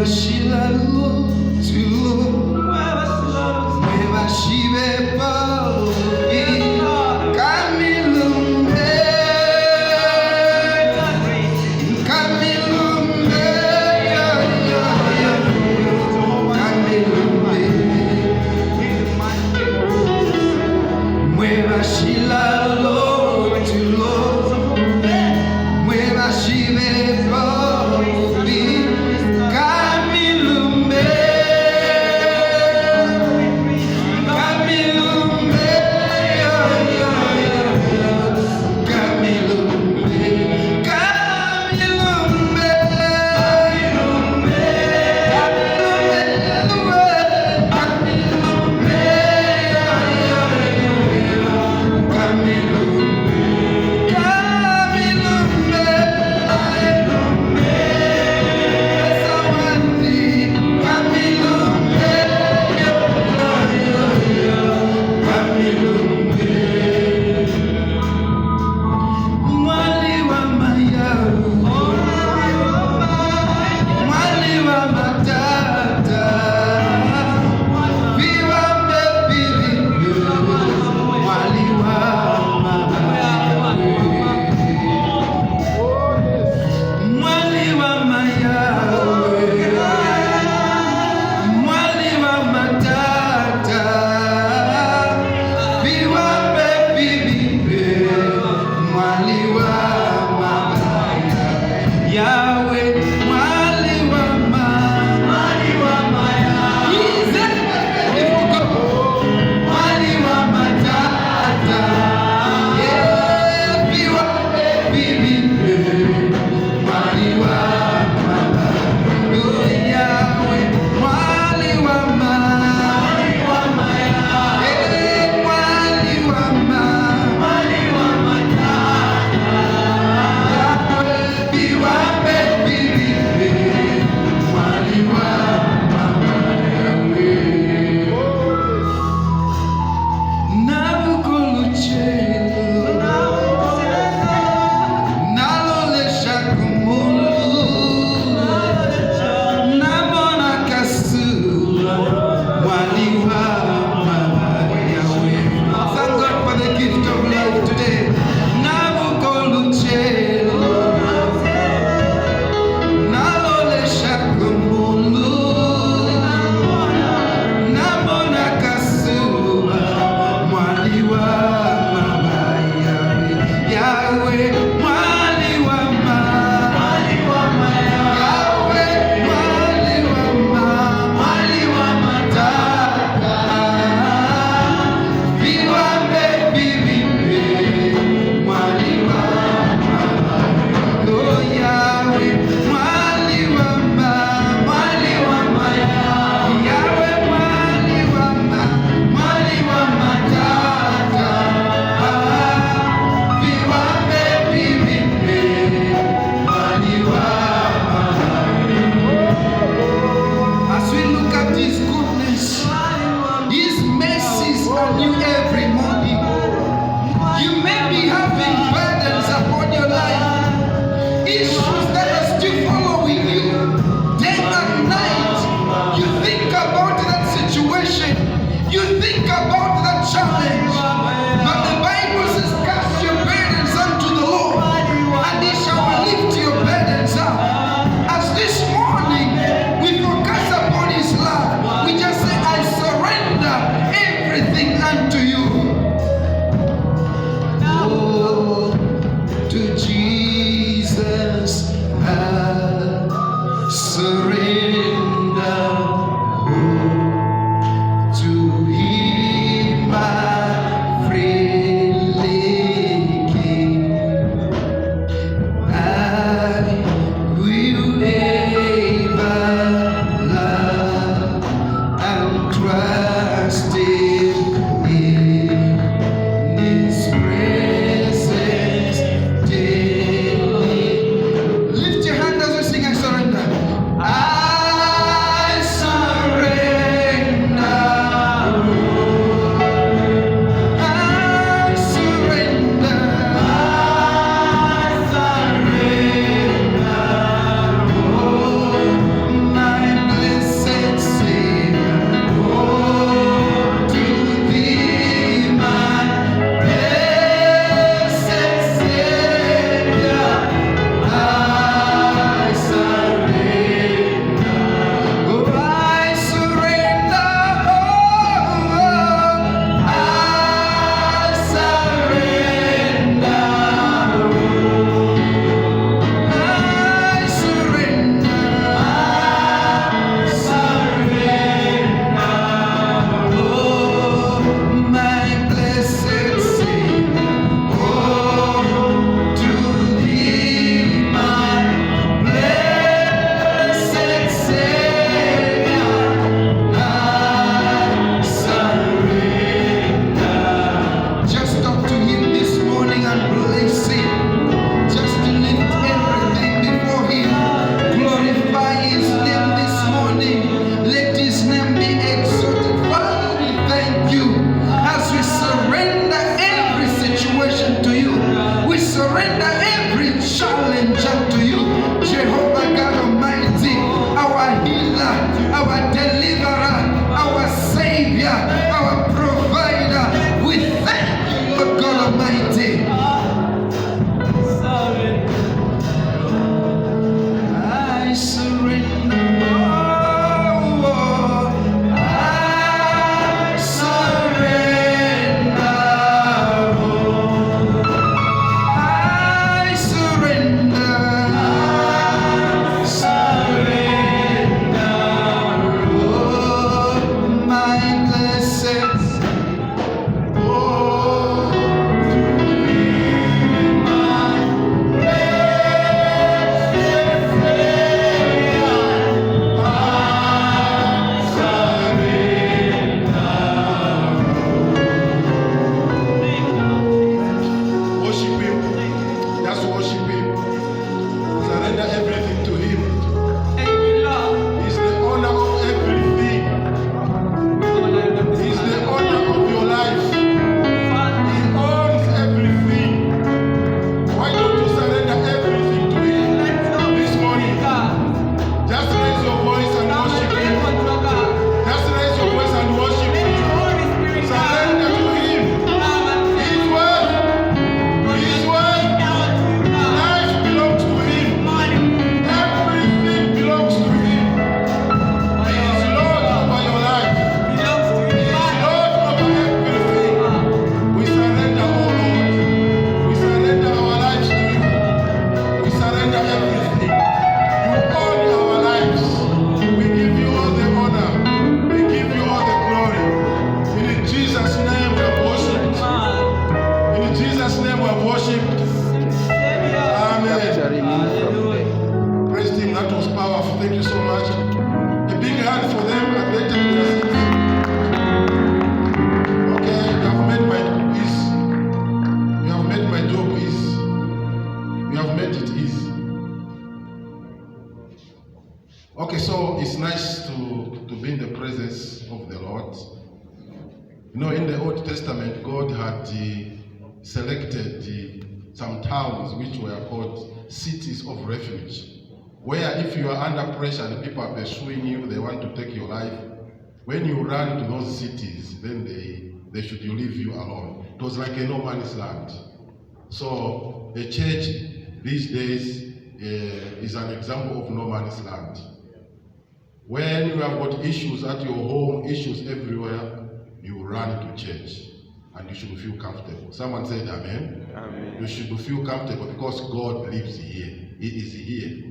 Mueva si me powerful. Thank you so much. A big hand for them and they take their seats. Okay, you have made my job easy. You have made my job easy. You have made it easy. Okay, so it's nice to be in the presence of the Lord. You know, in the Old Testament, God had selected some towns which were called cities of refuge, where if you are under pressure and people are pursuing you, they want to take your life, when you run to those cities, then they should leave you alone. It was like a no man's land. So a church these days is an example of no man's land. When you have got issues at your home, issues everywhere, you run to church and you should feel comfortable. Someone said amen. Amen. You should feel comfortable because God lives here. He is here.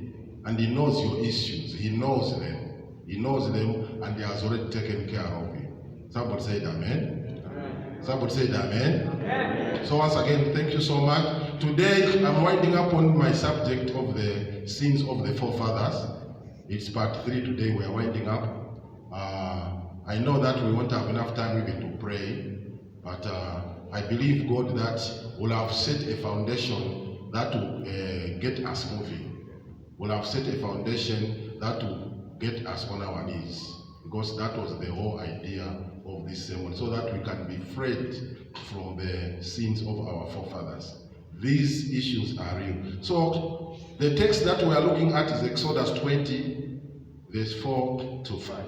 And He knows your issues. He knows them. He knows them and He has already taken care of you. Somebody said amen. Amen. Somebody said amen. Amen. So once again, thank you so much. Today, I'm winding up on my subject of the sins of the forefathers. It's part 3 today. We are winding up. I know that we won't have enough time even to pray, but I believe God that will have set a foundation that will get us moving. Will have set a foundation that will get us on our knees, because that was the whole idea of this sermon, so that we can be freed from the sins of our forefathers. These issues are real. So the text that we are looking at is Exodus 20, verse 4 to 5.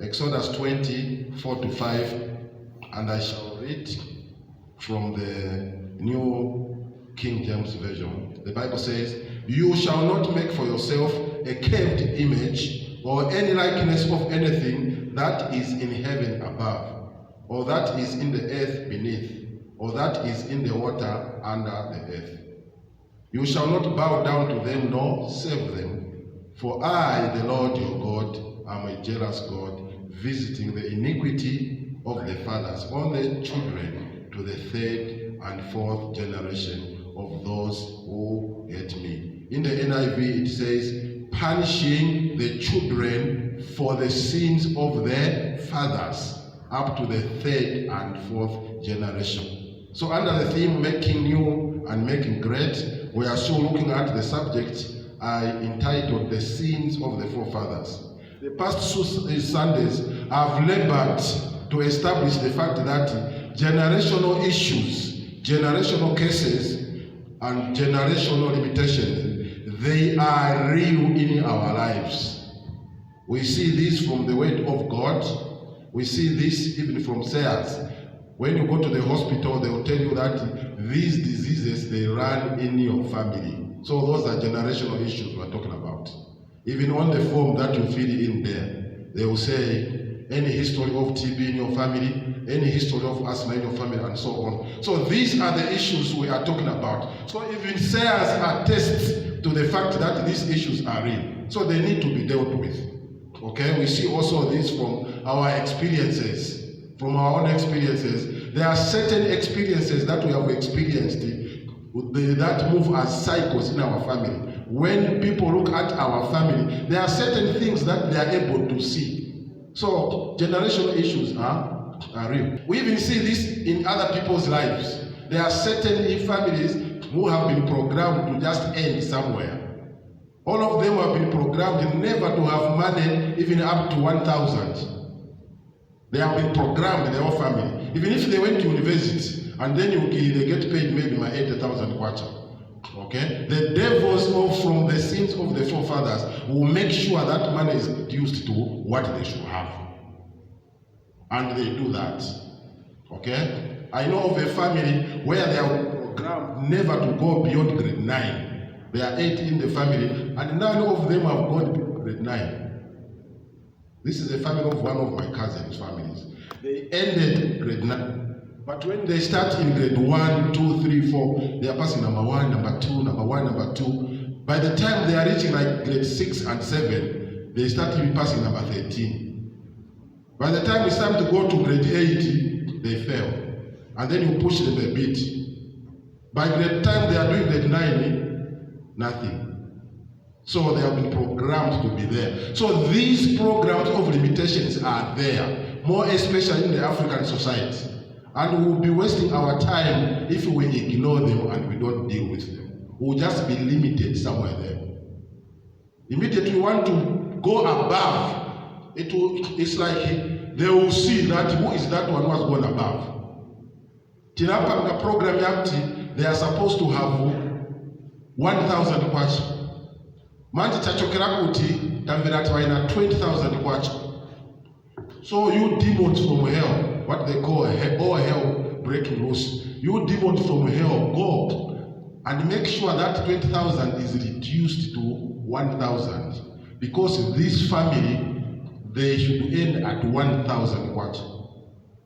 Exodus 20, 4 to 5, and I shall read from the New King James Version. The Bible says, "You shall not make for yourself a carved image or any likeness of anything that is in heaven above, or that is in the earth beneath, or that is in the water under the earth. You shall not bow down to them nor serve them. For I, the Lord your God, am a jealous God, visiting the iniquity of the fathers on the children to the 3rd and 4th generation of those who hate me." In the NIV it says, "Punishing the children for the sins of their fathers up to the 3rd and 4th generation." So under the theme, making new and making great, we are still looking at the subject I entitled The Sins of the Forefathers. The past 2 Sundays I've labored to establish the fact that generational issues, generational cases, and generational limitations, they are real in our lives. We see this from the word of God. We see this even from science. When you go to the hospital, they will tell you that these diseases, they run in your family. So those are generational issues we're talking about. Even on the form that you fill in there, they will say any history of TB in your family, any history of asthma in your family, and so on. So these are the issues we are talking about. So even science attests to the fact that these issues are real. So they need to be dealt with. Okay, we see also this from our experiences. From our own experiences, there are certain experiences that we have experienced that move as cycles in our family. When people look at our family, there are certain things that they are able to see. So generational issues are real. We even see this in other people's lives. There are certain families who have been programmed to just end somewhere. All of them have been programmed never to have money even up to 1,000. They have been programmed in their whole family. Even if they went to university and then they get paid maybe my 80,000 kwacha. Okay? The devils from the sins of the forefathers will make sure that money is reduced to what they should have. And they do that. Okay? I know of a family where they are programmed never to go beyond grade 9. There are 8 in the family, and none of them have gone beyond grade 9. This is a family of one of my cousins' families. They ended grade 9. But when they start in grade 1, 2, 3, 4, they are passing number 1, number 2, number 1, number 2. By the time they are reaching like grade 6 and 7, they start to be passing number 13. By the time it's time to go to grade 8, they fail. And then you push them a bit. By grade time they are doing grade 9, nothing. So they have been programmed to be there. So these programs of limitations are there, more especially in the African society. And we will be wasting our time if we ignore them and we don't deal with them. We will just be limited somewhere there. Immediately we want to go above. It's like they will see that who is that one who has gone above. Tinapanga program yapti, they are supposed to have 1,000 kwacha. Manji tachokera kuti tamvirati vaina 20,000 kwacha. So you demons from hell, what they call hell breaking loose. You demons from hell, go and make sure that 20,000 is reduced to 1,000. Because this family, they should end at 1,000 kwacha.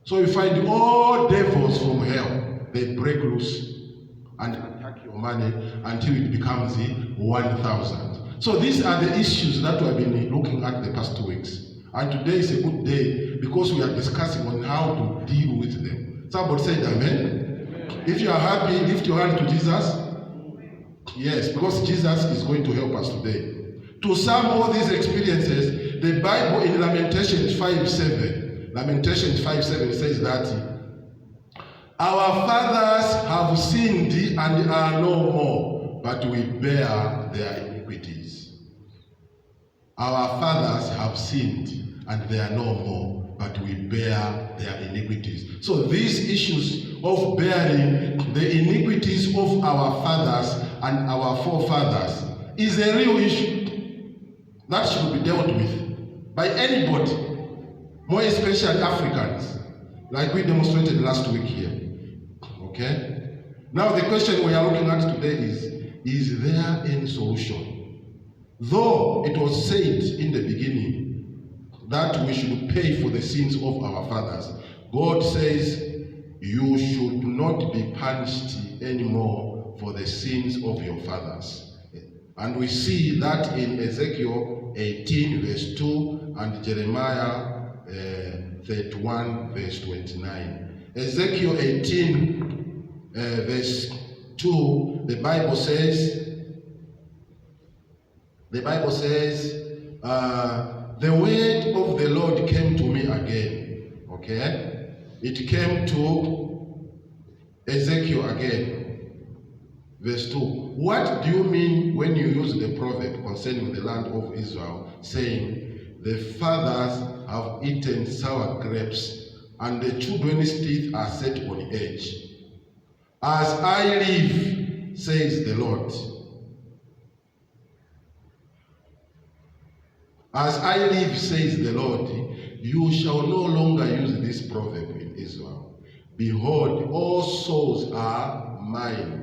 So you find all devils from hell, they break loose and attack your money until it becomes 1,000. So these are the issues that we have been looking at the past 2 weeks. And today is a good day because we are discussing on how to deal with them. Somebody said amen. Amen. If you are happy, lift your hand to Jesus. Yes, because Jesus is going to help us today. To sum all these experiences, the Bible in Lamentations 5:7, Lamentations 5:7 says that our fathers have sinned and are no more, but we bear their iniquities. Our fathers have sinned and they are no more, but we bear their iniquities. So these issues of bearing the iniquities of our fathers and our forefathers is a real issue that should be dealt with by anybody, more especially Africans, like we demonstrated last week here. Okay? Now the question we are looking at today is there any solution? Though it was said in the beginning that we should pay for the sins of our fathers, God says you should not be punished anymore for the sins of your fathers. And we see that in Ezekiel 18 verse 2 and Jeremiah 31 verse 29. Ezekiel 18 verse 2, the Bible says, the word of the Lord came to me again. Okay? It came to Ezekiel again. Verse 2. What do you mean when you use the proverb concerning the land of Israel, saying, the fathers have eaten sour grapes, and the children's teeth are set on edge? As I live, says the Lord. As I live, says the Lord, you shall no longer use this proverb in Israel. Behold, all souls are mine.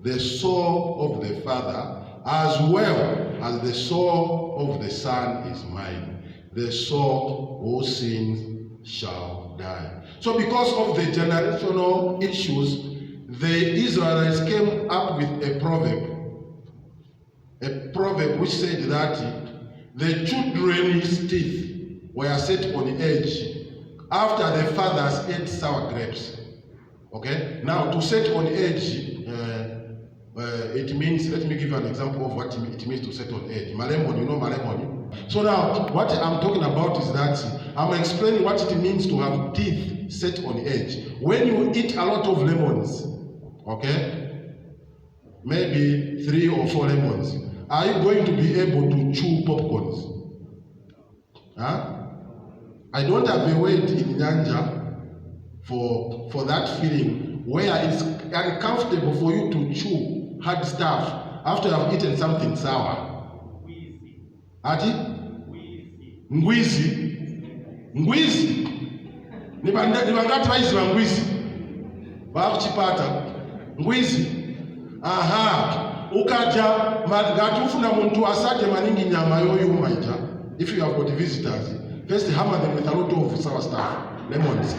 The soul of the Father, as well as the soul of the Son, is mine. The soul who sins shall die. So because of the generational issues, the Israelites came up with a proverb which said that the children's teeth were set on the edge after the fathers ate sour grapes. Okay? Now, to set on edge, it means, let me give you an example of what it means to set on edge. Malemon, you know malemon? So now, what I'm talking about is that I'm explaining what it means to have teeth set on edge. When you eat a lot of lemons, okay? Maybe 3 or 4 lemons. Are you going to be able to chew popcorns? Huh? I don't have a word in Nyanja for that feeling where it's uncomfortable for you to chew hard stuff after you have eaten something sour. Ati? Ngwizi. Ngwizi. Nibangati waizi wa ngwizi. Bakuchipata. Ngwizi. Aha. Ukaja ngati ufuna muntu asaje maningi nyama yoyuma ija. If you have got visitors, first hammer them with a lot of sour stuff, lemons.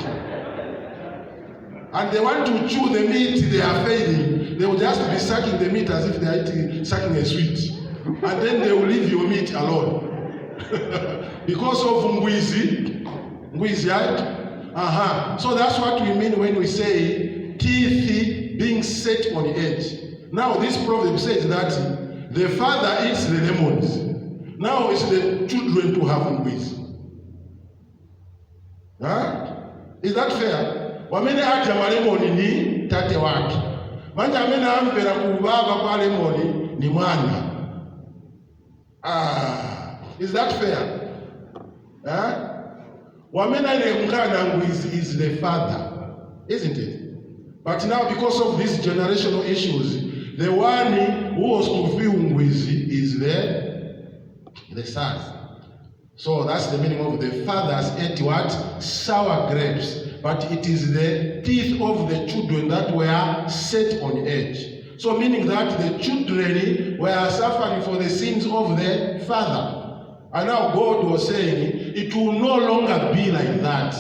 And they want to chew the meat, they are failing. They will just be sucking the meat as if they are sucking a sweet. And then they will leave your meat alone. Because of ngwizi. Ngwizi, right? So that's what we mean when we say teeth being set on the edge. Now this proverb says that The father eats the lemons. Now it's the children to have ngwizi. Is that fair? Wamene acha malemoni ni tate wake. Manje amene ampera kubaba kwa lemoni ni mwana. Is that fair? Wamene nemkana ngwizi is the father. Isn't it? But now because of these generational issues, the one who was to feel ngwizi is the son. So that's the meaning of the fathers ate what? Sour grapes. But it is the teeth of the children that were set on edge. So meaning that the children were suffering for the sins of the father. And now God was saying, it will no longer be like that.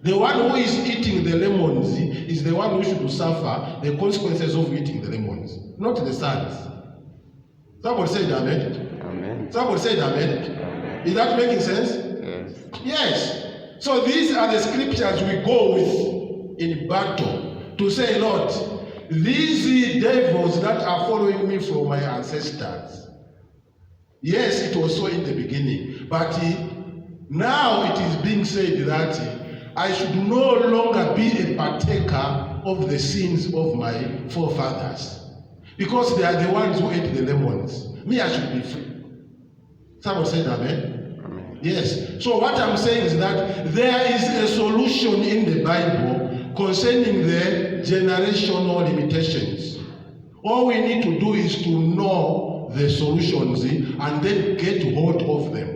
The one who is eating the lemons is the one who should suffer the consequences of eating the lemons, not the sons. Somebody said amen. Amen. Somebody said amen. Amen. Is that making sense? Yes. Yes. So these are the scriptures we go with in battle to say, Lord, these devils that are following me from my ancestors. Yes, it was so in the beginning, but now it is being said that I should no longer be a partaker of the sins of my forefathers, because they are the ones who ate the lemons. Me, I should be free. Someone said amen? Amen. Yes. So what I'm saying is that there is a solution in the Bible concerning the generational limitations. All we need to do is to know the solutions and then get hold of them.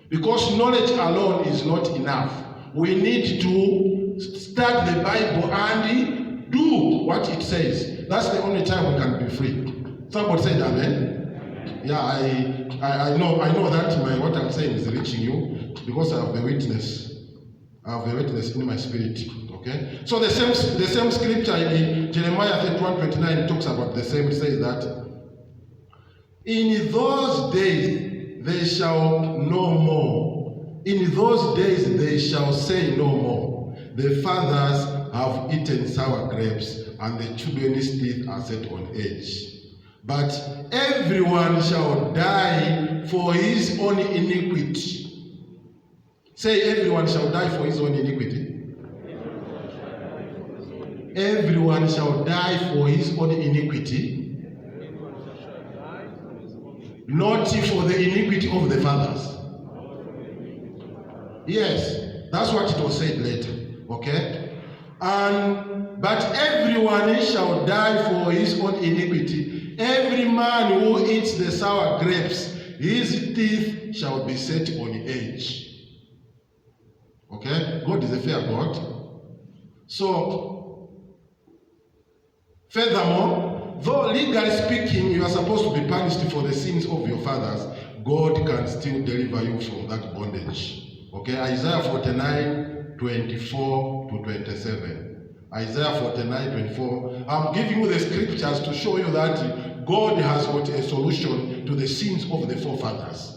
Because knowledge alone is not enough. We need to study the Bible and do what it says. That's the only time we can be free. Somebody said amen? Yeah, I know that what I'm saying is reaching you because I have a witness. I have a witness in my spirit. Okay? So the same scripture in Jeremiah 31:29 talks about the same. It says that in those days they shall no more. In those days they shall say no more. The fathers have eaten sour grapes, and the children's teeth are set on edge. But everyone shall die for his own iniquity. Say, everyone shall die for his own iniquity. Everyone shall die for his own iniquity, not for the iniquity of the fathers. Yes, that's what it was said later. Okay? But everyone shall die for his own iniquity. Every man who eats the sour grapes, his teeth shall be set on edge. Okay? God is a fair God. So, furthermore, though legally speaking you are supposed to be punished for the sins of your fathers, God can still deliver you from that bondage. Okay, Isaiah 49:24-27. Isaiah 49:24. I'm giving you the scriptures to show you that God has got a solution to the sins of the forefathers.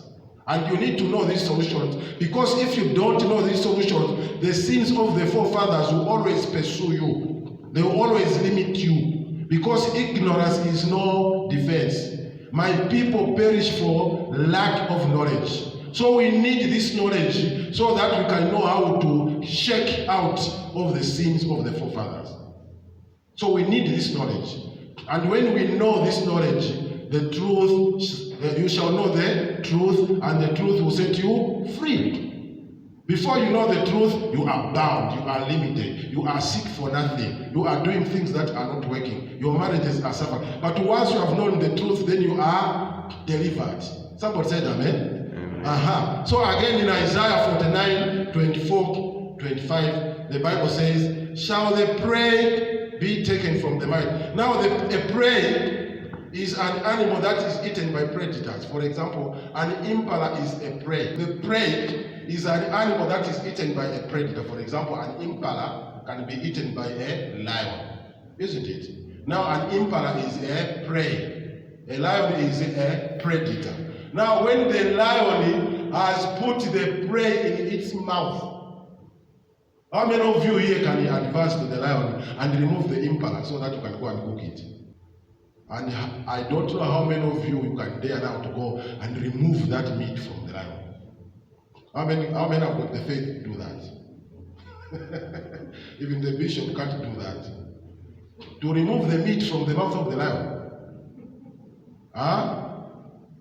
And you need to know these solutions, because if you don't know these solutions, the sins of the forefathers will always pursue you. They will always limit you, because ignorance is no defense. My people perish for lack of knowledge. So we need this knowledge so that we can know how to shake out of the sins of the forefathers. So we need this knowledge. And when we know this knowledge, the truth, you shall know the truth, and the truth will set you free. Before you know the truth, you are bound, you are limited, you are sick for nothing, you are doing things that are not working, your marriages are suffering. But once you have known the truth, then you are delivered. Somebody said amen? So again in Isaiah 49:24-25, the Bible says, shall the prey be taken from the might? Now a prey is an animal that is eaten by predators. For example, an impala is a prey. The prey is an animal that is eaten by a predator. For example, an impala can be eaten by a lion, isn't it? Now an impala is a prey. A lion is a predator. Now, when the lion has put the prey in its mouth, how many of you here can advance to the lion and remove the impala so that you can go and cook it? And I don't know how many of you can dare now to go and remove that meat from the lion. How many have got the faith to do that? Even the bishop can't do that. To remove the meat from the mouth of the lion.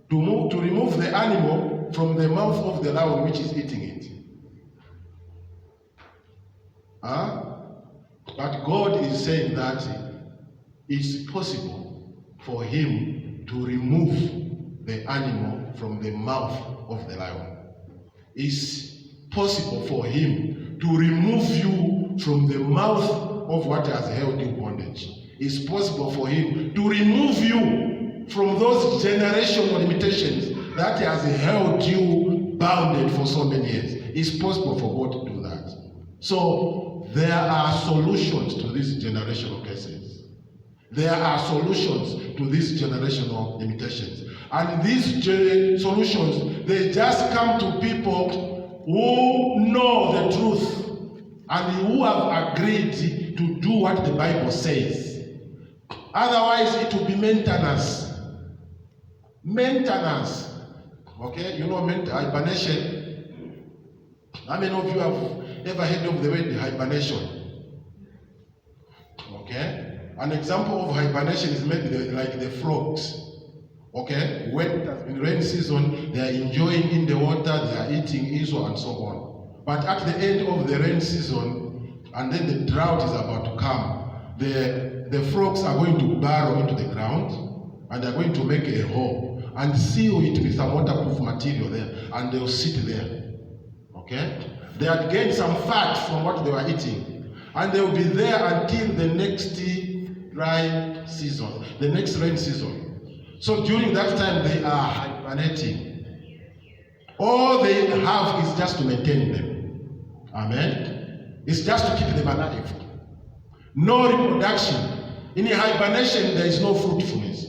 To remove the animal from the mouth of the lion which is eating it. But God is saying that it's possible for him to remove the animal from the mouth of the lion. It's possible for him to remove you from the mouth of what has held you bondage. It's possible for him to remove you from those generational limitations that has held you bounded for so many years. It's possible for God to do that. So there are solutions to these generational cases. There are solutions to these generational limitations. And these solutions, they just come to people who know the truth and who have agreed to do what the Bible says. Otherwise, it will be maintenance. Maintenance. Okay, you know hibernation. How many of you have ever heard of the word hibernation? Okay, an example of hibernation is maybe like the frogs. Okay, when it has been rain season, they are enjoying in the water, they are eating so and so on. But at the end of the rain season, and then the drought is about to come, the frogs are going to burrow into the ground, and they're going to make a hole and seal it with some waterproof material there, and they'll sit there. Okay? They had gained some fat from what they were eating, and they'll be there until the next dry season, the next rain season. So during that time, they are hibernating. All they have is just to maintain them. Amen? It's just to keep them alive. No reproduction. In hibernation, there is no fruitfulness.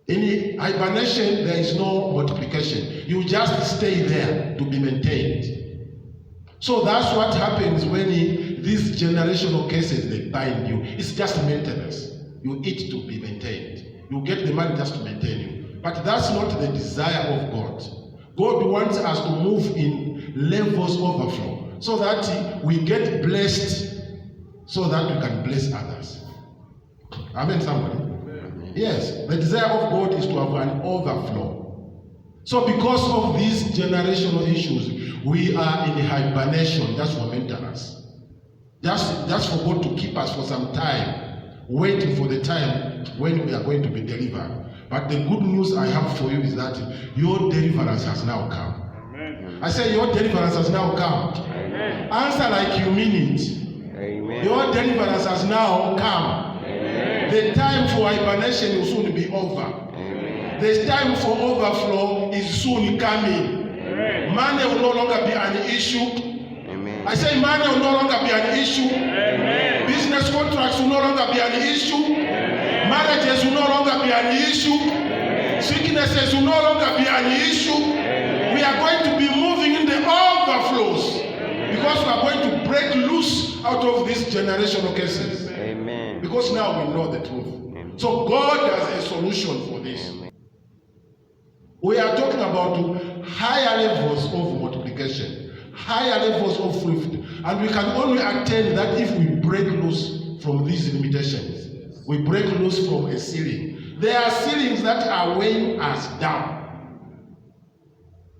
In hibernation, there is no multiplication. You just stay there to be maintained. So that's what happens when these generational cases, they bind you. It's just maintenance. You eat to be maintained. You get the money just to maintain you. But that's not the desire of God. God wants us to move in levels of overflow so that we get blessed so that we can bless others. Amen, somebody? Yes, the desire of God is to have an overflow. So because of these generational issues, we are in hibernation just for maintenance. Just for God to keep us for some time, waiting for the time when we are going to be delivered. But the good news I have for you is that your deliverance has now come. Amen. I say your deliverance has now come. Amen. Answer like you mean it. Amen. Your deliverance has now come. Amen. The time for hibernation will soon be over. Amen. The time for overflow is soon coming. Amen. Money will no longer be an issue. Amen. I say money will no longer be an issue. Amen. Business contracts will no longer be an issue. Amen. Marriages will no longer be an issue. Amen. Sicknesses will no longer be an issue. Amen. We are going to be moving in the overflows. Amen. Because we are going to break loose out of these generational cases. Amen. Because now we know the truth. Amen. So God has a solution for this. Amen. We are talking about higher levels of multiplication, higher levels of fruit, and we can only attain that if we break loose from these limitations. We break loose from a ceiling. There are ceilings that are weighing us down.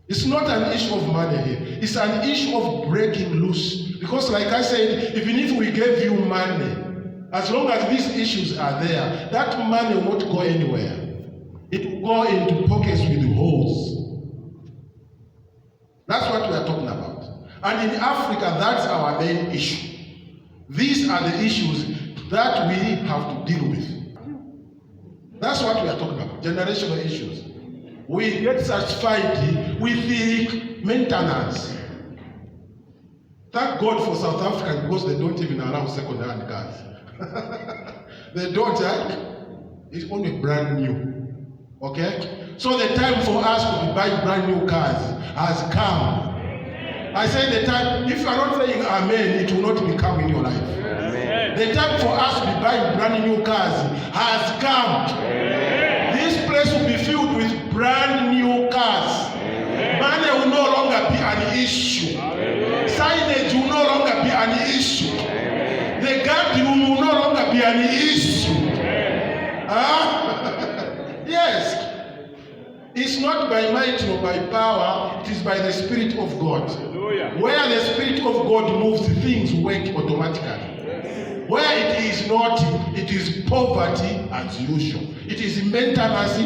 It's not an issue of money here. It's an issue of breaking loose. Because like I said, even if we gave you money, as long as these issues are there, that money will not go anywhere. It will go into pockets with holes. That's what we are talking about. And in Africa, that's our main issue. These are the issues that we have to deal with. That's what we are talking about, generational issues. We get satisfied with the maintenance. Thank God for South Africa because they don't even allow second-hand cars. They don't, it's only brand new. Okay? So the time for us to be buying brand new cars has come. I say the time, if you are not saying amen, it will not become in your life. Amen. The time for us to be buying brand new cars has come. This place will be filled with brand new cars. Money will no longer be an issue. Signage will no longer be an issue. The guard room will no longer be an issue. Yes. It's not by might nor by power, it is by the Spirit of God. Where the Spirit of God moves, things work automatically. Where it is not, it is poverty as usual. It is maintenance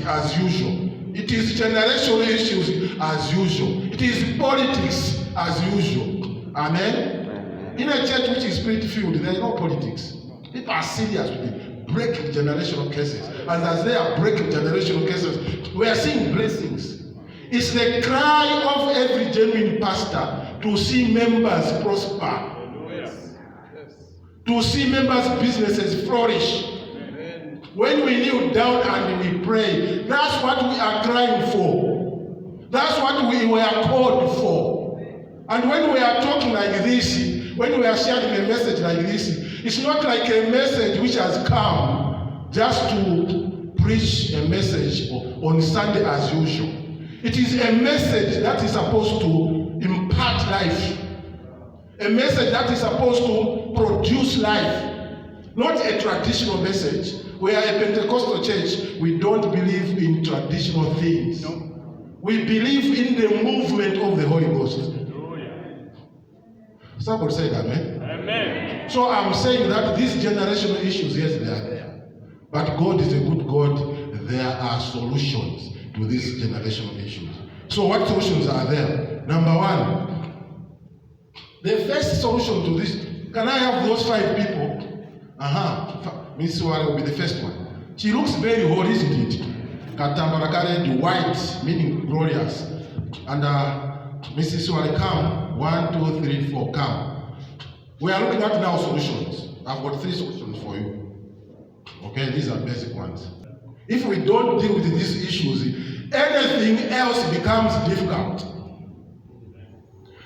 as usual. It is generational issues as usual. It is politics as usual. Amen? In a church which is Spirit-filled, there is no politics. People are serious with it. Breaking generational cases. And as they are breaking generational cases, we are seeing blessings. It's the cry of every genuine pastor to see members prosper. To see members' businesses flourish. When we kneel down and we pray, that's what we are crying for. That's what we were called for. And when we are talking like this, when we are sharing a message like this, it's not like a message which has come just to preach a message on Sunday as usual. It is a message that is supposed to impart life. A message that is supposed to produce life. Not a traditional message. We are a Pentecostal church. We don't believe in traditional things. No. We believe in the movement of the Holy Ghost. Somebody say amen. Amen. So I'm saying that these generational issues, yes, they are there. But God is a good God. There are solutions to these generational issues. So what solutions are there? Number one, the first solution to this, can I have those 5 people? Miss Wale will be the first one. She looks very holy, isn't it? Katambarakare, white, meaning glorious. And Mrs. Wale, come. 1, 2, 3, 4, come. We are looking at now solutions. I've got 3 solutions for you. Okay, these are basic ones. If we don't deal with these issues, anything else becomes difficult.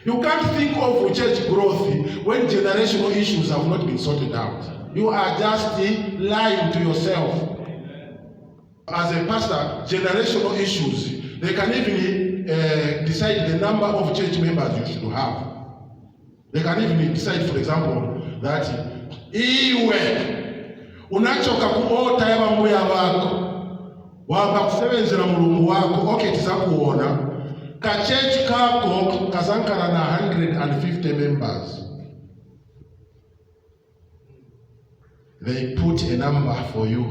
You can't think of church growth when generational issues have not been sorted out. You are just lying to yourself. As a pastor, generational issues, they can even decide the number of church members you should have. They can even decide, for example, that iwe unachoka kuota ya mambo ya wako wamba kusebenzera mulungu wako okay tisakuona ka church kako kasankara na 150 members. They put a number for you.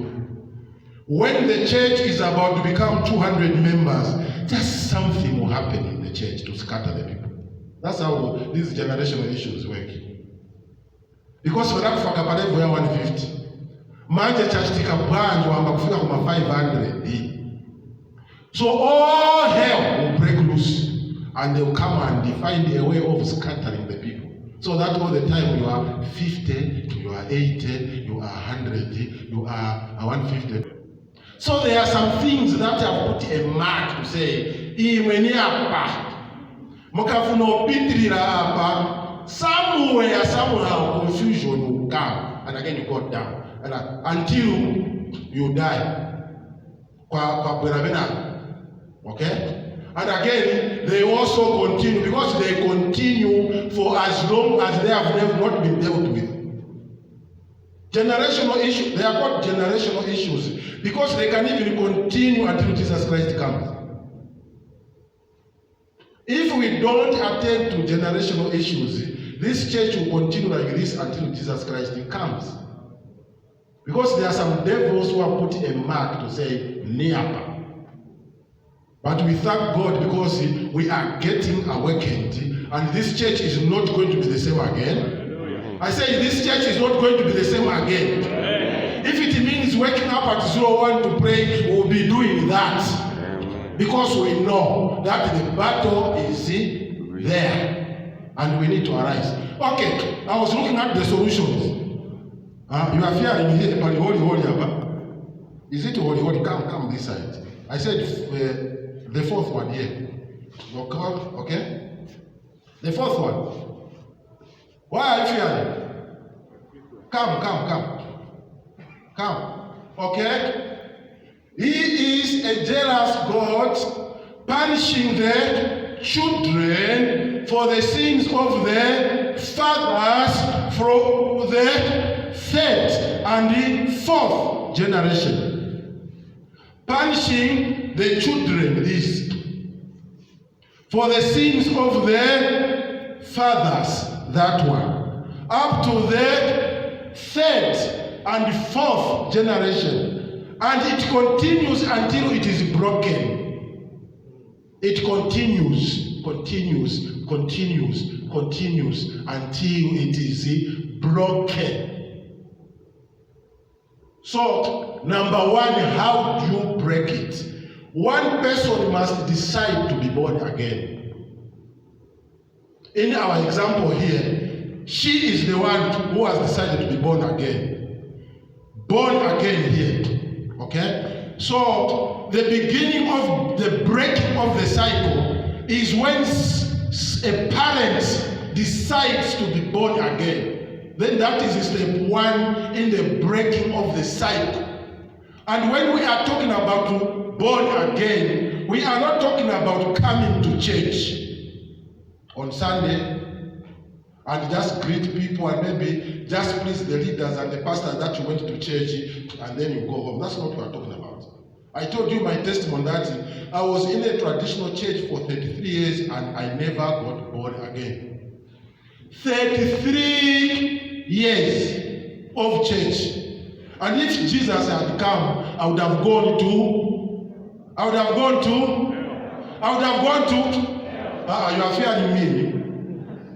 When the church is about to become 200 members, just something will happen in the church to scatter the people. That's how these generational issues work. Because when I faka pale we are 150. Manje church tika branch wamba kufika kuma 500. So all hell will break loose and they will come and find a way of scattering the people. So that all the time you are 50, you are 80, you are 100, you are 150. So there are some things that have put a mark to say, imweni apa, mukafuna opitirira apa, somewhere, somehow confusion will come, and again you go down, and until you die. Okay? And again, they also continue, because they continue for as long as they have not been dealt with. Generational issues, they are called generational issues, because they can even continue until Jesus Christ comes. If we don't attend to generational issues, this church will continue like this until Jesus Christ comes. Because there are some devils who have put a mark to say, Niapa. But we thank God because we are getting awakened, and this church is not going to be the same again. I say this church is not going to be the same again. If it means waking up at 01 to pray, we'll be doing that. Because we know that the battle is there, and we need to arise. Okay, I was looking at the solutions. You are fearing here, but holy. Is it holy? Come this side. I said the 4th one here. Okay? The 4th one. Why are you fearing? Come. Okay? He is a jealous God, punishing the children for the sins of the fathers from the third and the fourth generation. Punishing the children is for the sins of the fathers, that one, up to the third and fourth generation, and it continues until it is broken. It continues until it is broken. So, number one, how do you break it? One person must decide to be born again. In our example here, she is the one who has decided to be born again. Born again here. Okay? So, the beginning of the breaking of the cycle is when a parent decides to be born again. Then that is step one in the breaking of the cycle. And when we are talking about born again, we are not talking about coming to church on Sunday and just greet people and maybe just please the leaders and the pastors that you went to church and then you go home. That's not what we are talking about. I told you my testimony that I was in a traditional church for 33 years and I never got born again. 33 years of church. And if Jesus had come, I would have gone to you are fearing me.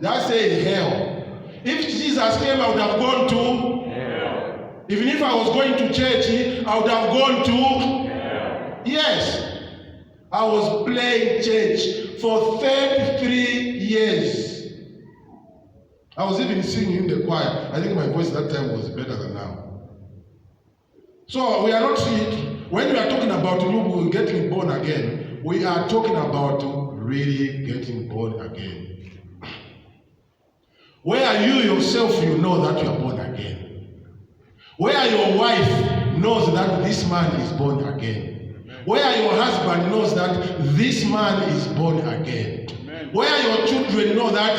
That's saying hell. If Jesus came, I would have gone to hell. Even if I was going to church, I would have gone to hell. Yes. I was playing church for 33 years. I was even singing in the choir. I think my voice that time was better than now. So we are not seeing, when we are talking about you getting born again, we are talking about really getting born again. Where you yourself, you know that you are born again. Where your wife knows that this man is born again. Where your husband knows that this man is born again. Where your children know that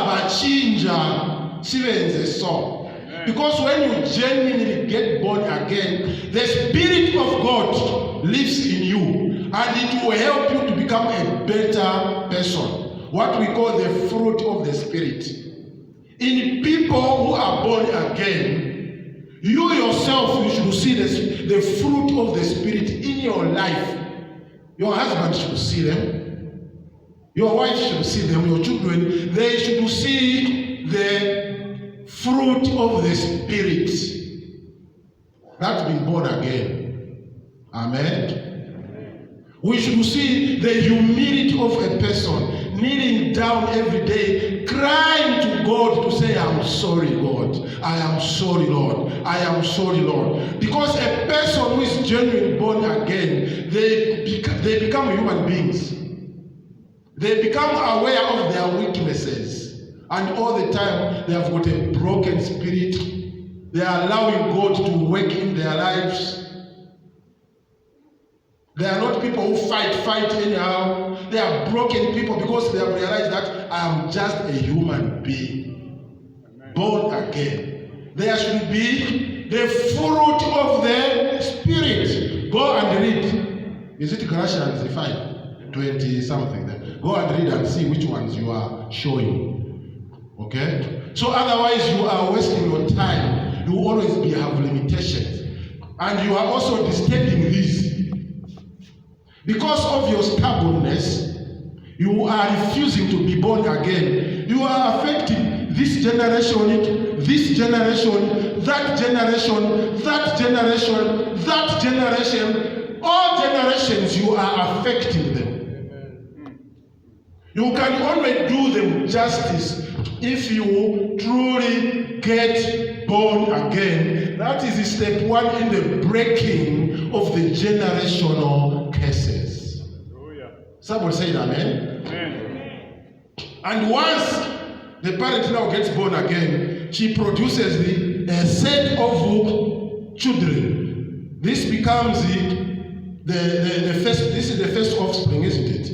Bachinja sibenze so. Because when you genuinely get born again, the Spirit of God lives in you and it will help you to become a better person. What we call the fruit of the Spirit. In people who are born again, you yourself, you should see the fruit of the Spirit in your life. Your husband should see them. Your wife should see them. Your children, they should see the fruit of the Spirit. That's been born again. Amen. We should see the humility of a person kneeling down every day, crying to God to say, I'm sorry, God. I am sorry, Lord. I am sorry, Lord. Because a person who is genuinely born again, they become human beings. They become aware of their weaknesses. And all the time, they have got a broken spirit. They are allowing God to work in their lives. They are not people who fight anyhow. They are broken people because they have realized that I am just a human being. Amen. Born again. There should be the fruit of the Spirit. Go and read. Is it Galatians 5:20 something? Go and read and see which ones you are showing. Okay? So otherwise you are wasting your time. You will always have limitations. And you are also disturbing this. Because of your stubbornness, you are refusing to be born again. You are affecting this generation, that generation. All generations, you are affecting them. You can only do them justice if you truly get born again. That is step one in the breaking of the generational curses. Oh, yeah. Somebody say amen. Amen. And once the parent now gets born again, she produces a set of children. This becomes the first. This is the first offspring, isn't it?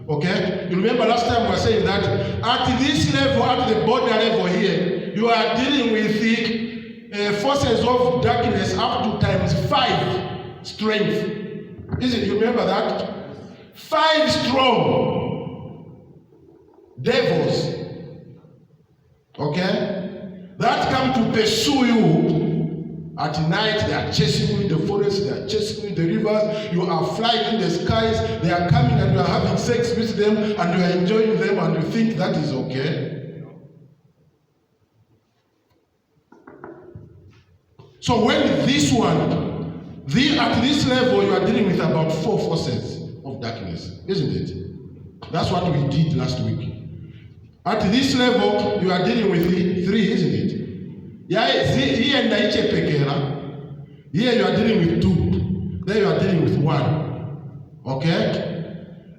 Okay. You remember last time we were saying that at this level, at the border level here, you are dealing with the forces of darkness up to times 5 strength. Isn't it? You remember that? 5 strong devils. Okay? That come to pursue you. At night, they are chasing you in the forest, they are chasing you in the rivers, you are flying in the skies, they are coming and you are having sex with them, and you are enjoying them, and you think that is okay. So when this one, at this level, you are dealing with about 4 forces of darkness, isn't it? That's what we did last week. At this level, you are dealing with 3, isn't it? Here you are dealing with 2. There you are dealing with 1. Okay?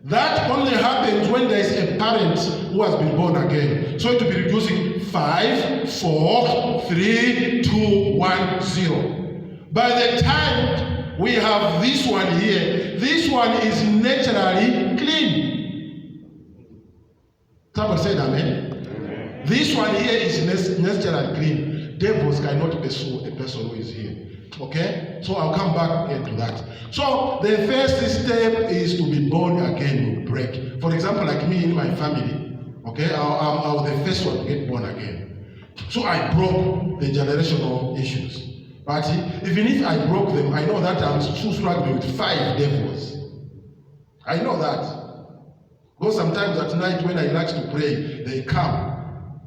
That only happens when there is a parent who has been born again. So it will be reducing 5, 4, 3, 2, 1, 0. By the time we have this one here, this one is naturally clean. Somebody said amen? Amen. This one here is naturally clean. Devils cannot pursue a person who is here. Okay? So I'll come back into that. So the first step is to be born again. You break. For example, like me in my family, okay, I was the first one to get born again. So I broke the generational issues. But even if I broke them, I know that I'm still struggling with 5 devils. I know that. Because sometimes at night when I like to pray, they come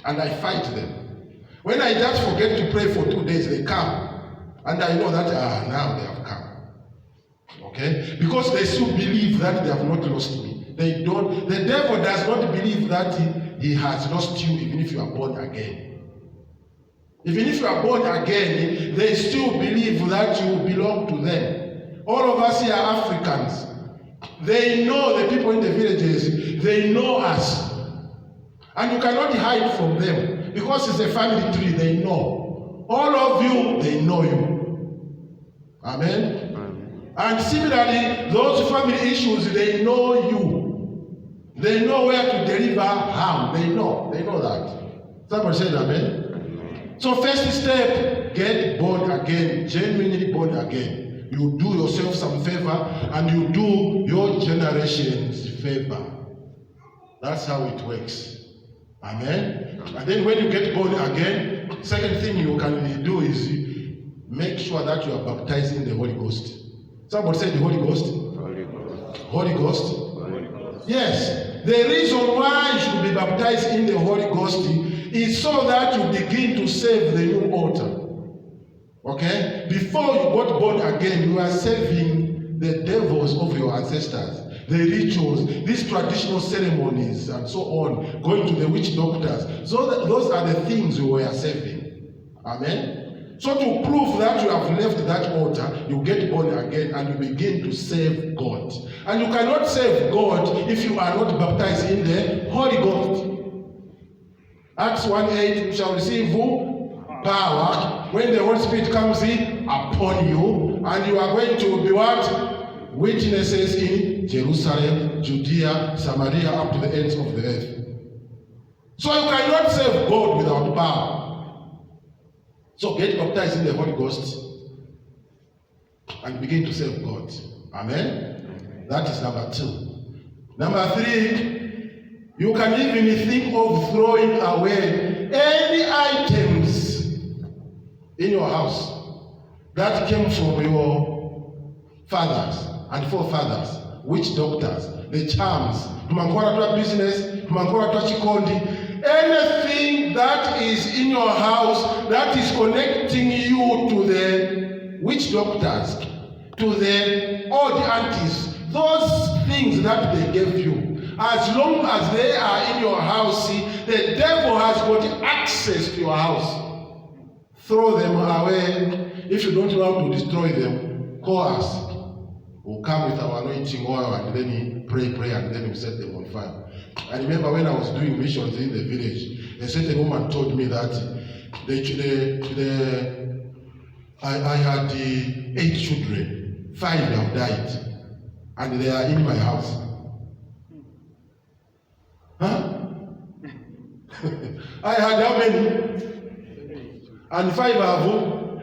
and I fight them. When I just forget to pray for 2 days, they come. And I know that, now they have come. Okay? Because they still believe that they have not lost me. They don't. The devil does not believe that he has lost you even if you are born again. Even if you are born again, they still believe that you belong to them. All of us here are Africans. They know the people in the villages. They know us. And you cannot hide from them. Because it's a family tree, they know. All of you, they know you. Amen? Amen. And similarly, those family issues, they know you. They know where to deliver harm. They know that. Somebody said amen? Amen. So first step, get born again, genuinely born again. You do yourself some favor, and you do your generation's favor. That's how it works. Amen? And then when you get born again, second thing you can do is make sure that you are baptized in the Holy Ghost. Somebody say the Holy Ghost. Holy Ghost. Holy Ghost. Holy Ghost. Yes. The reason why you should be baptized in the Holy Ghost is so that you begin to serve the new altar. Okay? Before you got born again, you are serving the devils of your ancestors. The rituals, these traditional ceremonies, and so on, going to the witch doctors. So those are the things you were serving. Amen? So to prove that you have left that altar, you get born again and you begin to serve God. And you cannot serve God if you are not baptized in the Holy Ghost. Acts 1:8, you shall receive power when the Holy Spirit comes in upon you, and you are going to be what? Witnesses in Jerusalem, Judea, Samaria, up to the ends of the earth. So you cannot serve God without power. So get baptized in the Holy Ghost and begin to serve God. Amen? That is number 2. Number 3, you can even think of throwing away any items in your house that came from your fathers and forefathers, witch doctors, the charms, business, anything that is in your house that is connecting you to the witch doctors, to the old aunties, those things that they gave you, as long as they are in your house, the devil has got access to your house. Throw them away. If you don't want to destroy them, call us. We'll come with our anointing oil and then pray, and then we'll set them on fire. I remember when I was doing missions in the village, a certain woman told me that I had 8 children. 5 have died, and they are in my house. Huh? I had how many? And 5 have home,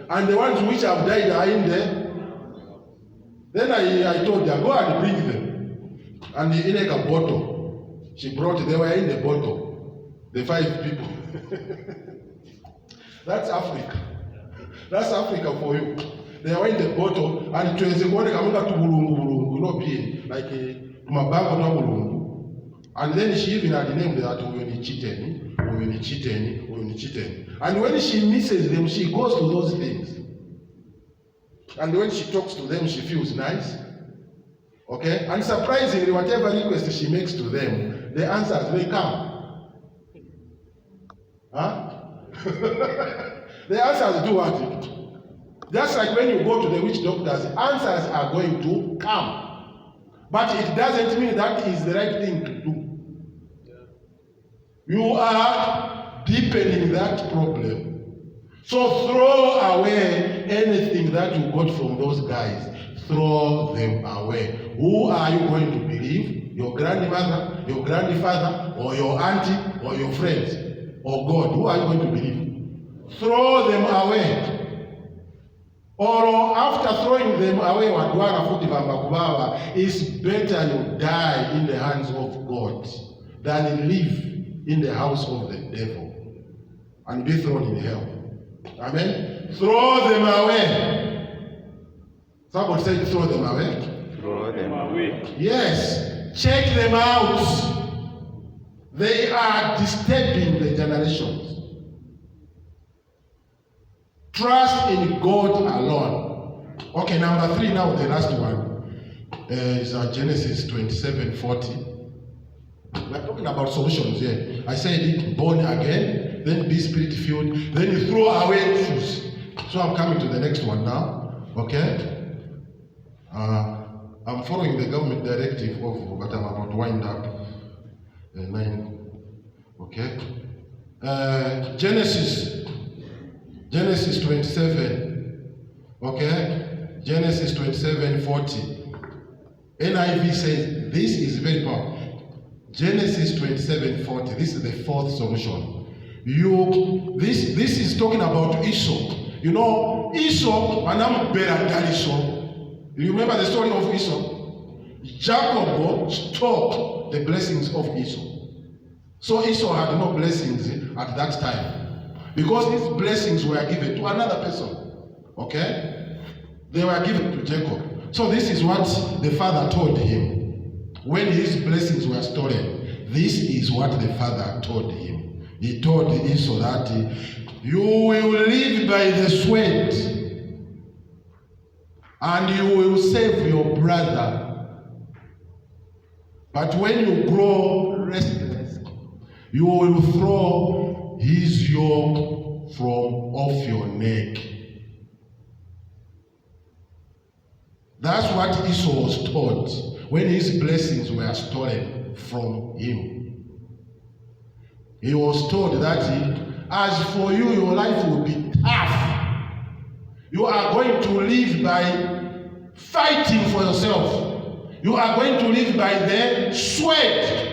and the ones which have died are in there. Then I told her, go and bring them. And in a bottle, she brought. They were in the bottle. The 5 people. That's Africa. That's Africa for you. They were in the bottle, and it was a water coming to Bulungu, not be like a Mabago. And then she even had named that when cheating. And when she misses them, she goes to those things. And when she talks to them, she feels nice. Okay? And surprisingly, whatever request she makes to them, the answers, they come. Huh? The answers do what? Just like when you go to the witch doctors, answers are going to come. But it doesn't mean that is the right thing to do. You are deepening that problem. So throw away anything that you got from those guys. Throw them away. Who are you going to believe? Your grandmother, your grandfather, or your auntie, or your friends, or God? Who are you going to believe? Throw them away. Or after throwing them away, it's better you die in the hands of God than live in the house of the devil and be thrown in hell. Amen? Throw them away. Somebody said throw them away. Throw them away. Yes. Check them out. They are disturbing the generations. Trust in God alone. Okay, number 3 now, the last one is Genesis 27:40. We're talking about solutions here. I said it, born again, then be spirit filled, then you throw away shoes. So I'm coming to the next one now. Okay? I'm following the government directive but I'm about to wind up. 9. Okay? Genesis 27. Okay? Genesis 27:40. NIV says this is very powerful. Genesis 27:40. This is the 4th solution. This is talking about Esau. You know, Esau, Manam Beradalisho. You remember the story of Esau? Jacob stole the blessings of Esau. So Esau had no blessings at that time. Because his blessings were given to another person. Okay? They were given to Jacob. So this is what the father told him. When his blessings were stolen, this is what the father told him. He told Esau that you will live by the sweat and you will save your brother. But when you grow restless, you will throw his yoke from off your neck. That's what Esau was taught when his blessings were stolen from him. He was told that as for you, your life will be tough. You are going to live by fighting for yourself. You are going to live by the sweat.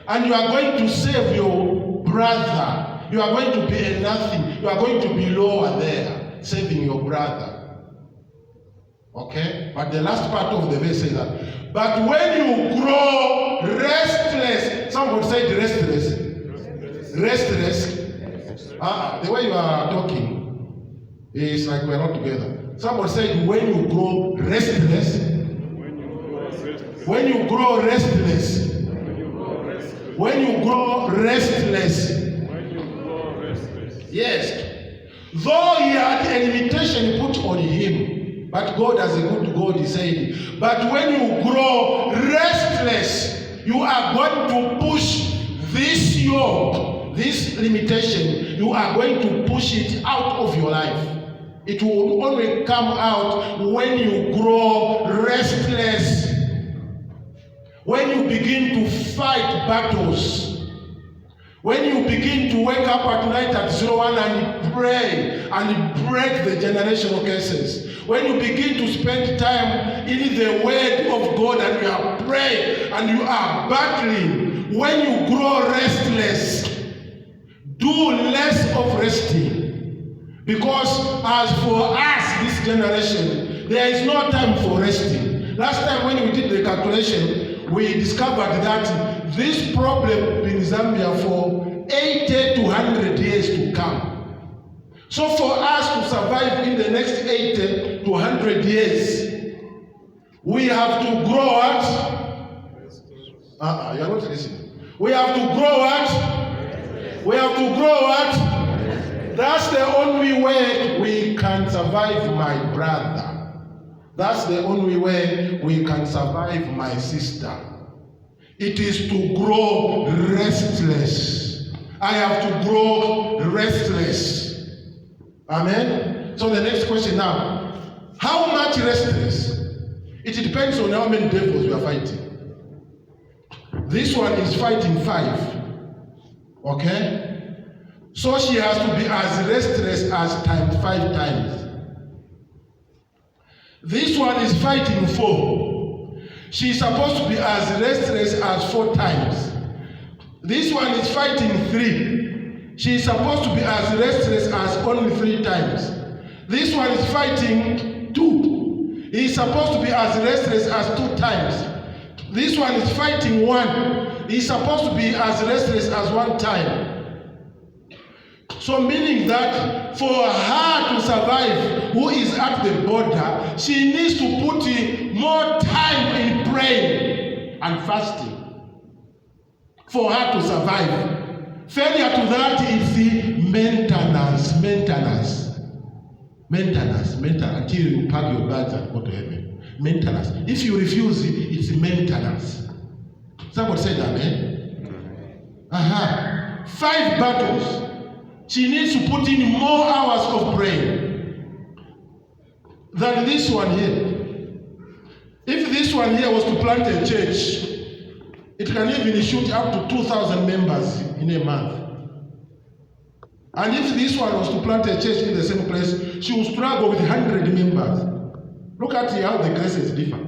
And you are going to save your brother. You are going to be a nothing. You are going to be lower there, saving your brother. Okay? But the last part of the verse says that, but when you grow restless, somebody said restless. Restless. The way you are talking is like we are not together. Somebody said when you grow restless. When you grow restless. When you grow restless. Yes. Though he had a limitation put on him, but God, as a good God, is saying, but when you grow restless, you are going to push this yoke, this limitation, you are going to push it out of your life. It will only come out when you grow restless. When you begin to fight battles. When you begin to wake up at night at 01 and pray and break the generational curses, when you begin to spend time in the word of God and you are praying and you are battling, when you grow restless, do less of resting. Because as for us, this generation, there is no time for resting. Last time when we did the calculation, we discovered that this problem in Zambia for 80 to 100 years to come. So for us to survive in the next 80 to 100 years, we have to grow what? You are not listening. We have to grow what? We have to grow what? That's the only way we can survive, my brother. That's the only way we can survive, my sister. It is to grow restless. I have to grow restless. Amen? So the next question now. How much restless? It depends on how many devils we are fighting. This one is fighting 5. Okay? So she has to be as restless as times 5 times. This one is fighting 4. She's supposed to be as restless as 4 times. This one is fighting 3. She's supposed to be as restless as only 3 times. This one is fighting 2. He's supposed to be as restless as 2 times. This one is fighting 1. He's supposed to be as restless as 1 time. So meaning that for her to survive, who is at the border, she needs to put in more time in praying and fasting for her to survive. Failure to that is the maintenance until you pack your bags and go to heaven. Maintenance. If you refuse it, it's maintenance. Somebody said amen. 5 battles. She needs to put in more hours of praying than this one here. If this one here was to plant a church, it can even shoot up to 2,000 members in a month. And if this one was to plant a church in the same place, she will struggle with 100 members. Look at how the graces differ.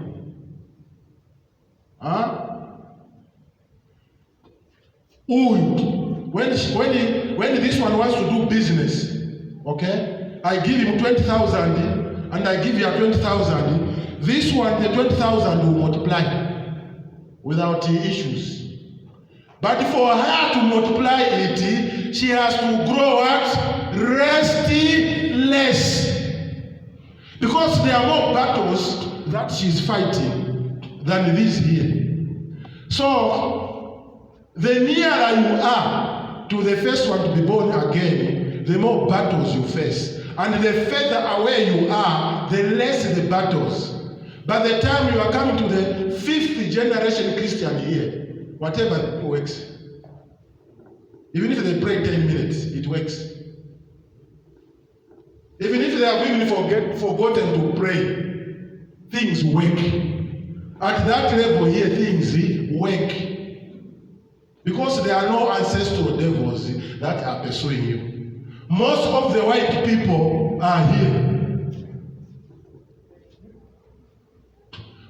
When this one wants to do business, okay, I give him 20,000 and I give you 20,000. This one, the 20,000 will multiply without issues. But for her to multiply it, she has to grow what? Restless. Because there are more battles that she's fighting than this here. So, the nearer you are to the first one to be born again, the more battles you face. And the further away you are, the less the battles. By the time you are coming to the 5th generation Christian here, whatever works. Even if they pray 10 minutes, it works. Even if they have even forgotten to pray, things work. At that level here, things work. Because there are no ancestral devils that are pursuing you. Most of the white people are here.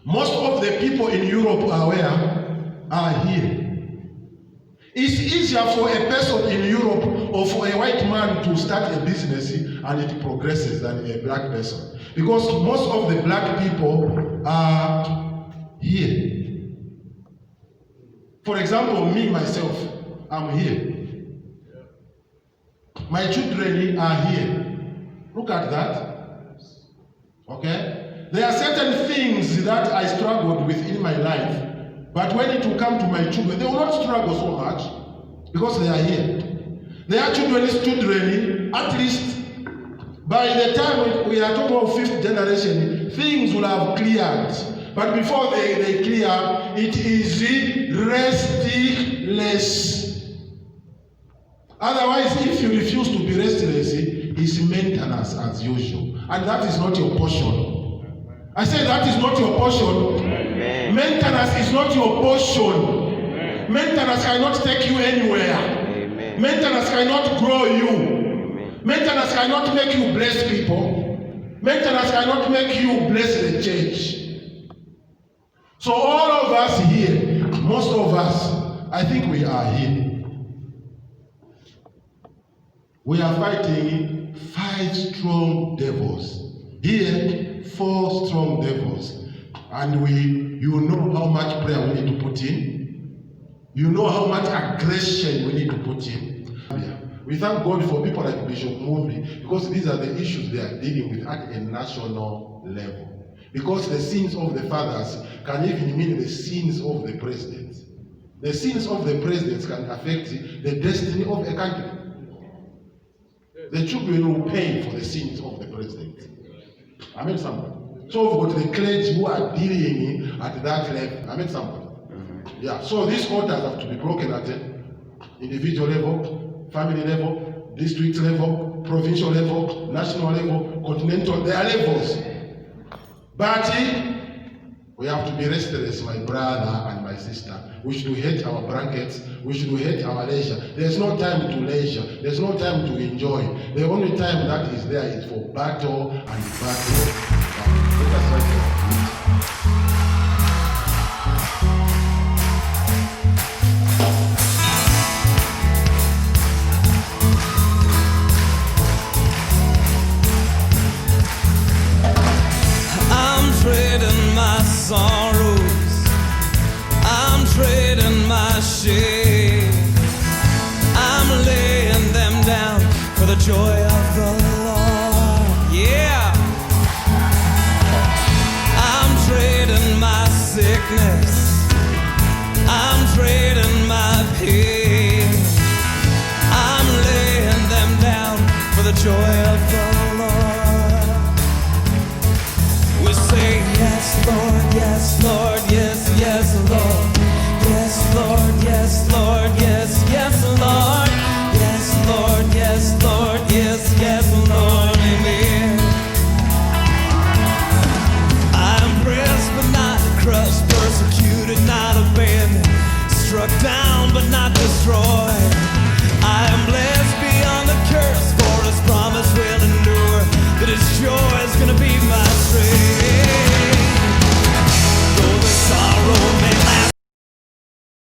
Most of the people in Europe are where? Are here. It's easier for a person in Europe or for a white man to start a business and it progresses than a black person. Because most of the black people are here. For example, me, myself, I'm here. My children are here. Look at that. Okay? There are certain things that I struggled with in my life. But when it will come to my children, they will not struggle so much because they are here. Their children, at least by the time we are talking about 5th generation, things will have cleared. But before they clear, it is restless. Otherwise, if you refuse to be restless, it's maintenance as usual. And that is not your portion. I say that is not your portion. Amen. Maintenance is not your portion. Amen. Maintenance cannot take you anywhere. Amen. Maintenance cannot grow you. Maintenance cannot make you bless people. Maintenance cannot make you bless the church. So all of us here, most of us, I think we are here. We are fighting 5 strong devils. Here, 4 strong devils. And you know how much prayer we need to put in. You know how much aggression we need to put in. We thank God for people like Bishop Mumbi, because these are the issues they are dealing with at a national level. Because the sins of the fathers can even mean the sins of the president. The sins of the presidents can affect the destiny of a country. The children will pay for the sins of the president. Amen, somebody. So we've got the clergy who are dealing at that level. Amen, somebody. Yeah. So these orders have to be broken at an individual level, family level, district level, provincial level, national level, continental. There are levels. But we have to be restless, my brother and my sister. We should hate our blankets. We should hate our leisure. There's no time to leisure. There's no time to enjoy. The only time that is there is for battle and battle. Let us write it. I'm trading my sorrows, I'm trading my shame.